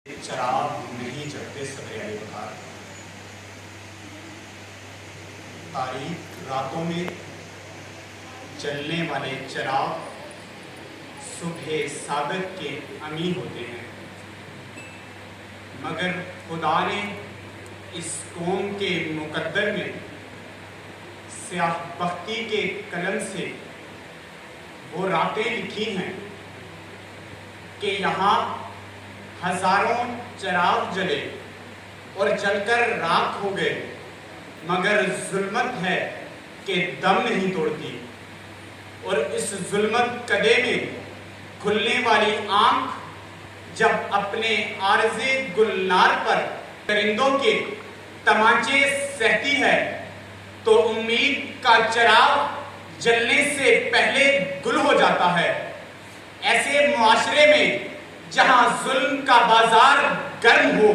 چراغ نہیں جلتے صبر علی وقار، تاریک راتوں میں جلنے والے چراغ صبح صادق کے امی ہوتے ہیں، مگر خدا نے اس قوم کے مقدر میں سیاہ بختی کے قلم سے وہ راتیں لکھی ہیں کہ یہاں ہزاروں چراغ جلے اور جل کر راکھ ہو گئے، مگر ظلمت ہے کہ دم نہیں توڑتی، اور اس ظلمت کدے میں کھلنے والی آنکھ جب اپنے عارض گلنار پر پرندوں کے تمانچے سہتی ہے تو امید کا چراغ جلنے سے پہلے گل ہو جاتا ہے۔ ایسے معاشرے میں جہاں ظلم کا بازار گرم ہو،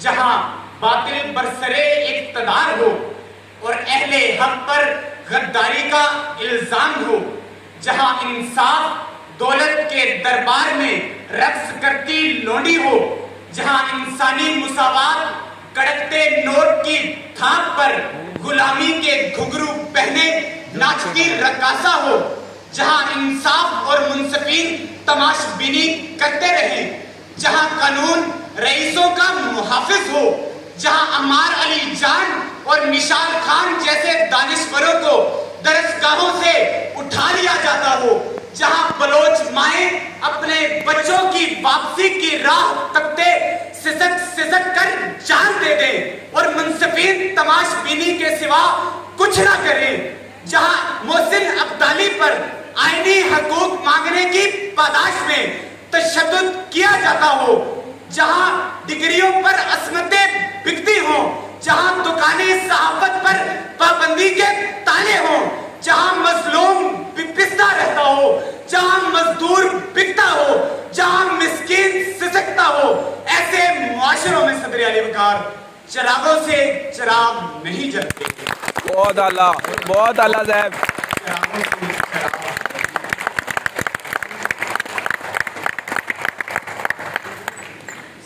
جہاں باطل برسرے اقتدار ہو اور اہل حق پر غداری کا الزام ہو، جہاں انصاف دولت کے دربار میں رقص کرتی لونڈی ہو، جہاں انسانی مساوات کڑکتے نوٹ کی تھاپ پر غلامی کے گھگرو پہنے ناچتی رقاصہ ہو، جہاں انصاف اور منصفین تماش بینی کرتے رہیں، جہاں قانون رئیسوں کا محافظ ہو، جہاں عمار علی جان اور مشال خان جیسے دانشوروں کو درسگاہوں سے اٹھا لیا جاتا ہو، جہاں بلوچ مائیں اپنے بچوں کی واپسی کی راہ تکتے سسک کر جان دے دیں اور منصفین تماش بینی کے سوا کچھ نہ کریں، جہاں محسن عبدالی پر آئینی حقوق مانگنے کی پاداش میں تشدد کیا جاتا ہو، جہاں ڈگریوں پر عصمتیں بکتی ہوں، جہاں دکانیں صحافت پر پابندی کے تالے ہوں، جہاں مظلوم پستا رہتا ہو، جہاں مزدور بکتا ہو، جہاں مسکین سسکتا ہو، ایسے معاشروں میں صدر علی وقار چراغوں سے چراغ نہیں جلتے۔ بہت اعلیٰ، بہت اعلیٰ صاحب۔ چراغوں سے چراغ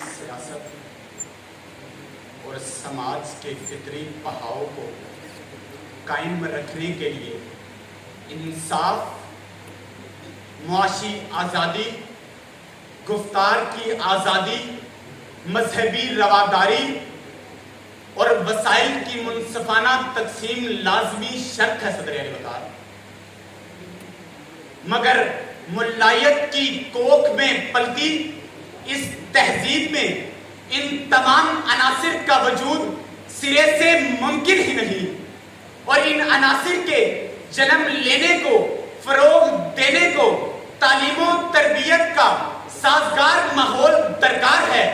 سیاست اور سماج کے فطری بہاؤ کو قائم رکھنے کے لیے انصاف، معاشی آزادی، گفتار کی آزادی، مذہبی رواداری اور وسائل کی منصفانہ تقسیم لازمی شرط ہے صدر علی وقار، مگر ملائیت کی کوکھ میں پلتی اس تہذیب میں ان تمام عناصر کا وجود سرے سے ممکن ہی نہیں، اور ان عناصر کے جنم لینے کو، فروغ دینے کو تعلیم و تربیت کا سازگار ماحول درکار ہے،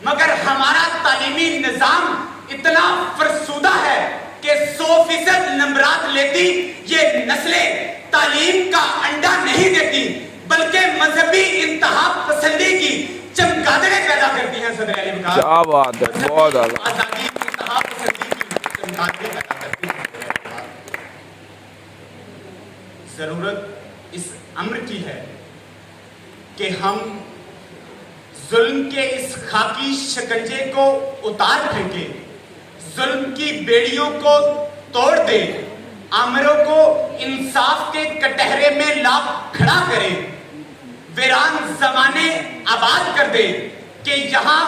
مگر ہمارا تعلیمی نظام اتنا فرسودہ ہے کہ 100% نمبرات لیتی یہ نسلیں تعلیم کا انڈا نہیں دیتی بلکہ مذہبی انتہا پسندی کی چمگادڑیں پیدا کرتی ہیں صدر علی وقار۔ کیا بات ہے، بہت اعلیٰ۔ آزادی انتہا پسندی کی چمگادڑیں پیدا کرتی ہیں صدر علی وقار۔ ضرورت اس امر کی ہے کہ ہم ظلم کے اس خاکی شکنجے کو اتار پھینکیں، ظلم کی بیڑیوں کو توڑ دیں، آمروں کو انصاف کے کٹہرے میں لا کھڑا کریں، ویران زمانے آباد کر دیں کہ یہاں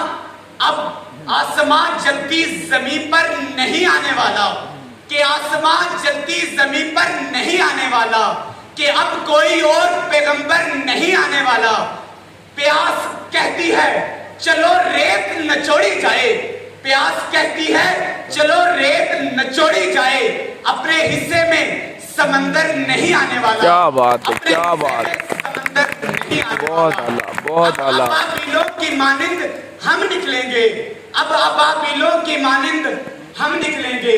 اب آسمان جلتی زمین پر نہیں آنے والا، کہ آسمان جلتی زمین پر نہیں آنے والا، کہ اب کوئی اور پیغمبر نہیں آنے والا۔ پیاس کہتی ہے چلو ریت نچوڑی جائے، پیاس کہتی ہے چلو ریت نچوڑی جائے، اپنے حصے میں سمندر نہیں آنے والا۔ کیا بات ہے، کیا بات ہے، سمندر نہیں آنے بہت والا۔ اعلیٰ، بہت اعلیٰ۔ ابابیلوں کی مانند ہم نکلیں گے، اب ابابیلوں کی مانند ہم نکلیں گے،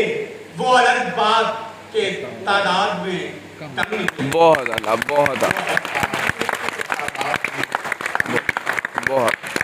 وہ الگ بات کے تعداد میں کم نکلیں گے۔ بہت اعلیٰ، بہت اعلیٰ، بہت